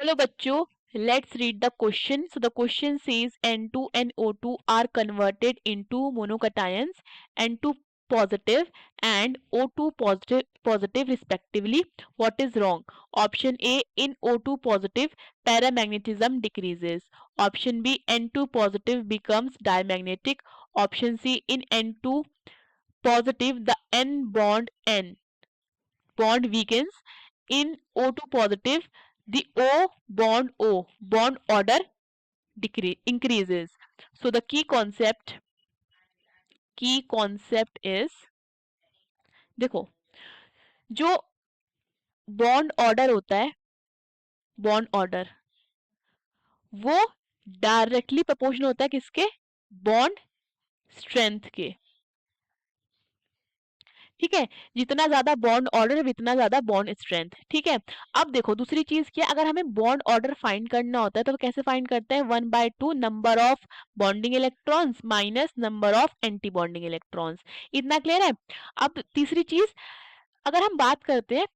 चलो बच्चों, let's read the question. So the question says N2 and O2 are converted into monocations, N2 positive and O2 positive respectively. What is wrong? Option A, in O2 positive paramagnetism decreases. Option B, N2 positive becomes diamagnetic. Option C, in N2 positive the N bond weakens. In O2 positive, the O bond order increases. So the key concept is, देखो, जो bond order होता है, bond order वो directly proportional होता है किसके? Bond strength के। ठीक है, जितना ज्यादा बॉन्ड ऑर्डर उतना ज्यादा बॉन्ड स्ट्रेंथ। ठीक है, अब देखो दूसरी चीज क्या, अगर हमें बॉन्ड ऑर्डर फाइंड करना होता है तो कैसे फाइंड करते हैं? 1/2 number of bonding electrons minus number of anti bonding electrons. इतना क्लियर है? अब तीसरी चीज, अगर हम बात करते हैं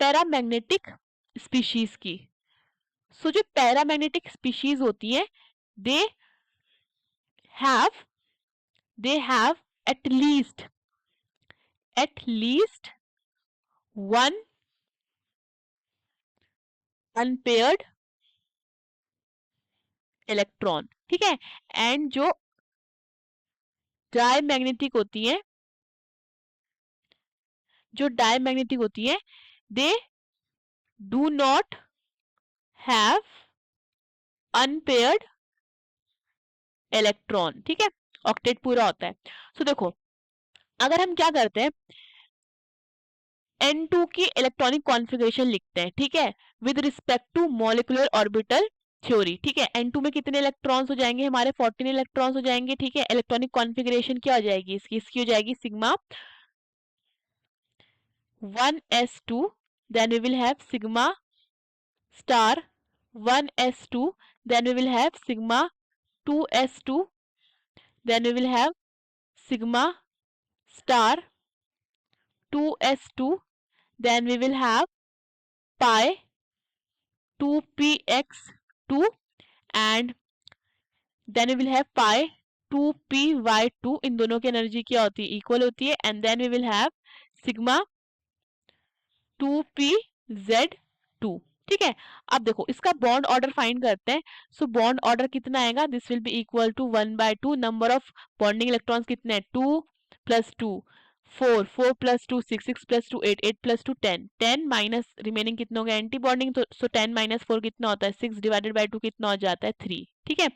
पैरामैग्नेटिक स्पीशीज की, सो जो पैरामैग्नेटिक स्पीशीज होती है they have at least one unpaired electron. ठीक है, एंड जो डायमैग्नेटिक होती है, they do not have unpaired electron. ठीक है, ऑक्टेट पूरा होता है। सो देखो, अगर हम क्या करते हैं, N2 की इलेक्ट्रॉनिक कॉन्फ़िगरेशन लिखते हैं। ठीक है, with respect to molecular orbital theory. ठीक है, N2 में कितने इलेक्ट्रॉन्स हो जाएंगे? हमारे 14 इलेक्ट्रॉन्स हो जाएंगे। ठीक है, इलेक्ट्रॉनिक कॉन्फ़िगरेशन क्या हो जाएगी इसकी हो जाएगी सिग्मा 1s2, then we will have sigma star 1s2, then we will have sigma 2s2, then we will have sigma star 2s2, then we will have pi 2px2, and then we will have pi 2py2। इन दोनों की energy क्या होती है? Equal होती है। And then we will have sigma 2pz2। ठीक है, अब देखो इसका बॉन्ड ऑर्डर फाइंड करते हैं। सो बॉन्ड ऑर्डर कितना आएगा? This will be equal to 1/2 number of bonding electrons कितने हैं? 2 + 2 4, 4 + 2 6, 6 + 2 8, 8 + 2 10, 10 माइनस रिमेनिंग कितना हो गया? Anti bonding. तो सो 10 - 4 कितना होता है? 6 / 2 कितना हो जाता है? 3। ठीक है,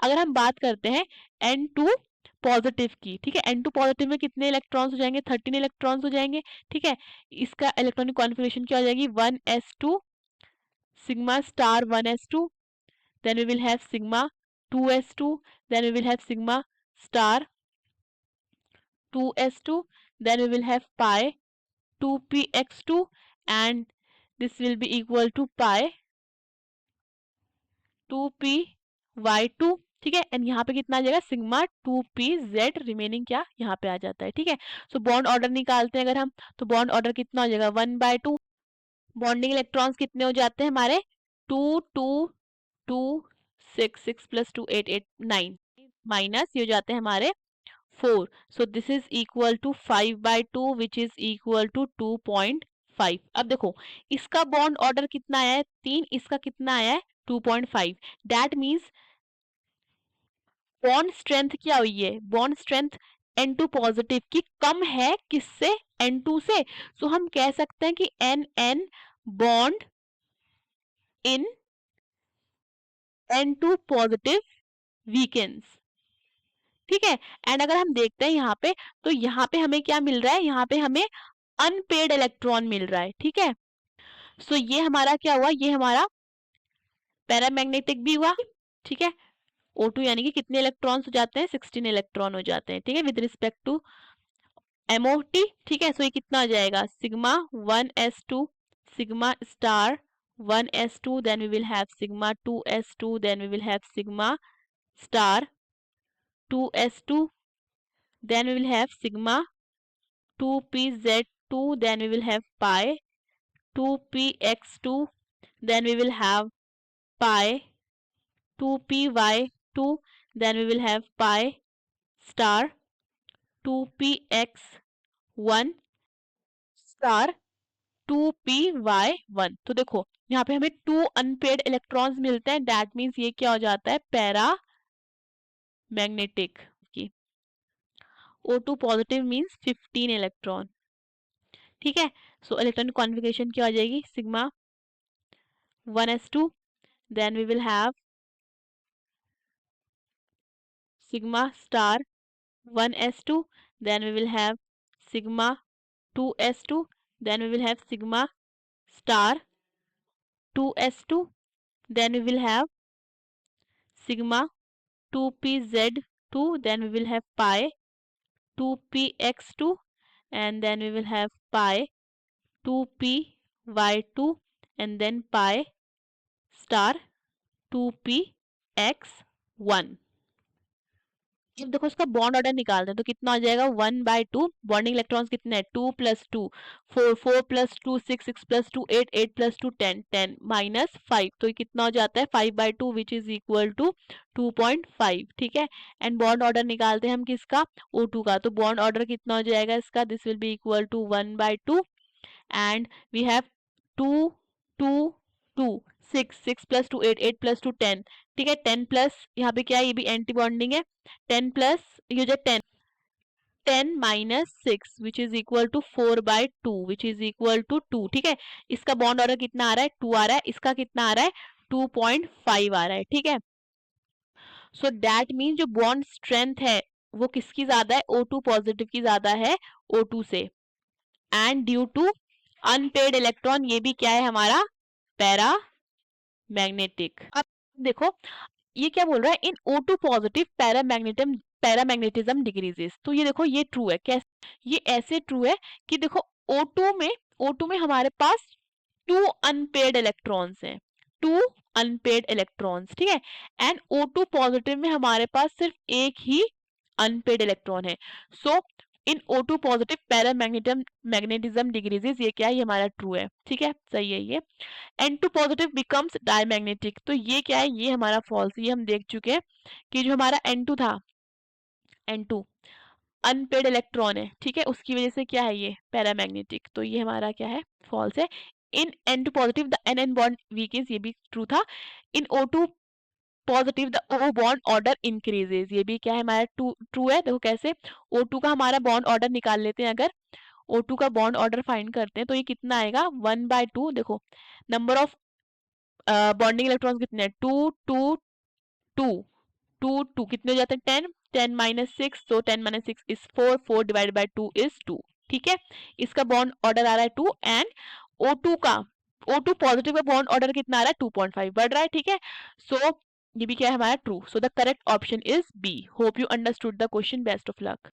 अगर हम बात करते हैं N2 पॉजिटिव की, ठीक है, N2 पॉजिटिव में कितने इलेक्ट्रॉन्स हो जाएंगे? 13 इलेक्ट्रॉन्स हो जाएंगे। ठीक है, इसका इलेक्ट्रॉनिक कॉन्फ़िगरेशन क्या हो जाएगी? 1s2 sigma star 1s2, then we will have sigma 2s2, then we will have sigma star 2s2, then we will have pi 2px2, and this will be equal to pi 2py2। ठीक है, and यहाँ पे कितना आ जाएगा? Sigma 2pz remaining क्या यहाँ पे आ जाता है। ठीक है, सो बॉन्ड ऑर्डर निकालते हैं अगर हम, तो बॉन्ड ऑर्डर कितना हो जाएगा? 1/2। बॉन्डिंग इलेक्ट्रॉन्स कितने हो जाते हैं हमारे? 2 2 2 6, 6 + 2 8, 8 9, माइनस ये हो जाते हैं हमारे 4। So this is equal to 5/2 which is equal to 2.5। अब देखो इसका बॉन्ड ऑर्डर कितना आया है? 3, इसका कितना आया है? 2.5। दैट मीन्स बॉन्ड स्ट्रेंथ क्या हुई है? बॉन्ड स्ट्रेंथ N2 पॉजिटिव की कम है किससे? N2 से। सो हम कह सकते हैं कि NN bond in N2 positive weakens. ठीक है, एंड अगर हम देखते हैं यहाँ पे, तो यहाँ पे हमें क्या मिल रहा है? यहाँ पे हमें अनपेड इलेक्ट्रॉन मिल रहा है। ठीक है, सो ये हमारा क्या हुआ? ये हमारा पैरामैग्नेटिक भी हुआ। ठीक है, O2 यानी कि कितने इलेक्ट्रॉन्स हो जाते हैं? 16 इलेक्ट्रॉन हो जाते हैं। ठीक है, विद रिस्पेक्ट टू MOT। ठीक है, सो ये कितना हो जाएगा? Sigma 1s2 sigma star 1s2, then we will have sigma 2s2, then we will have sigma star 2s2, then we will have sigma 2pz2, then we will have pi 2px2, then we will have pi 2py2, then we will have pi star 2px1 star 2py1। तो देखो यहाँ पे हमें 2 unpaired electrons मिलते हैं, that means ये क्या हो जाता है, पैरा मैग्नेटिक की। O2 पॉजिटिव मीन्स 15 इलेक्ट्रॉन, ठीक है। सो इलेक्ट्रॉनिक कॉन्फ़िगरेशन क्या हो जाएगी, सिग्मा 1s2, then we will have sigma star 1s2, then we will have sigma 2s2, then we will have sigma star 2s2, then we will have sigma 2pz2, then we will have pi 2px2, and then we will have pi 2py2, and then pi star 2px1। अब देखो इसका bond order निकालते हैं तो कितना हो जाएगा, 1/2। Bonding electrons कितने हैं, 2 + 2 4, 4 + 2 6, 6 + 2 8, 8 + 2 10, 10 - 5, तो ये कितना हो जाता है, 5/2 विच इज इक्वल टू 2.5, ठीक है। एंड बॉन्ड ऑर्डर निकालते हैं हम किसका, O2 का, तो बॉन्ड ऑर्डर कितना हो जाएगा इसका, this will be equal to 1/2, and we have 2 2 2 6, 6 + 2 8, 8 + 2 10, ठीक है। 10 प्लस यहाँ पे क्या है, ये भी एंटी बॉन्डिंग है, 10 प्लस ये जो 10 10 - 6 which is equal to 4/2 which is equal to 2, ठीक है। इसका बॉन्ड ऑर्डर कितना आ रहा है, 2 आ रहा है, इसका कितना आ रहा है, 2.5 आ रहा है, ठीक है। सो दैट मीन जो बॉन्ड स्ट्रेंथ है वो किसकी ज्यादा है, O2 पॉजिटिव की ज्यादा है O2 से, and due to unpaired electron, ये भी क्या है हमारा, पैरा मैग्नेटिक। अब देखो ये क्या बोल रहा है, इन O2 पॉजिटिव पैरामैग्नेटिज्म डिक्रीजेस, तो ये देखो ये ट्रू है, कैसे, ये ऐसे ट्रू है कि देखो O2 में हमारे पास 2 अनपेड इलेक्ट्रॉन्स हैं, 2 अनपेड इलेक्ट्रॉन्स, ठीक है। एंड O2 पॉजिटिव में हमारे पास सिर्फ एक ही अनपेड इलेक्ट्रॉन है। सो इन O2 पॉजिटिव पैरामैग्नेटिज्म डिक्रीजेस, ये क्या है, ये हमारा ट्रू है, ठीक है, सही है ये। N2 पॉजिटिव बिकम्स डायमैग्नेटिक, तो ये क्या है, ये हमारा फॉल्स, ये हम देख चुके हैं कि जो हमारा N2 था, N2 अनपेड इलेक्ट्रॉन है, ठीक है, उसकी वजह से क्या है ये पैरामैग्नेटिक, तो ये हमारा क्या है, फॉल्स है। इन N2 positive the NN bond weak is, ये भी ट्रू था। इन O2 positive the O bond order increases, ये भी क्या है हमारा ट्रू है। देखो कैसे, O2 का हमारा बॉन्ड ऑर्डर निकाल लेते हैं, अगर O2 का बॉन्ड ऑर्डर फाइंड करते हैं तो ये कितना आएगा, 1/2। देखो नंबर ऑफ बॉन्डिंग इलेक्ट्रॉन्स कितने हैं, 2 2 2 2 2 कितने हो जाते हैं, 10 10 - 6, तो 10 - 6 इज 4, 4 / 2 इज 2, ठीक है। इसका बॉन्ड ऑर्डर आ रहा है 2, एंड O2 पॉजिटिव का बॉन्ड ऑर्डर कितना आ रहा है, 2.5 बढ़ रहा है, ठीक है। सो ये भी क्या है हमारा true, so the correct option is B. Hope you understood the question, best of luck.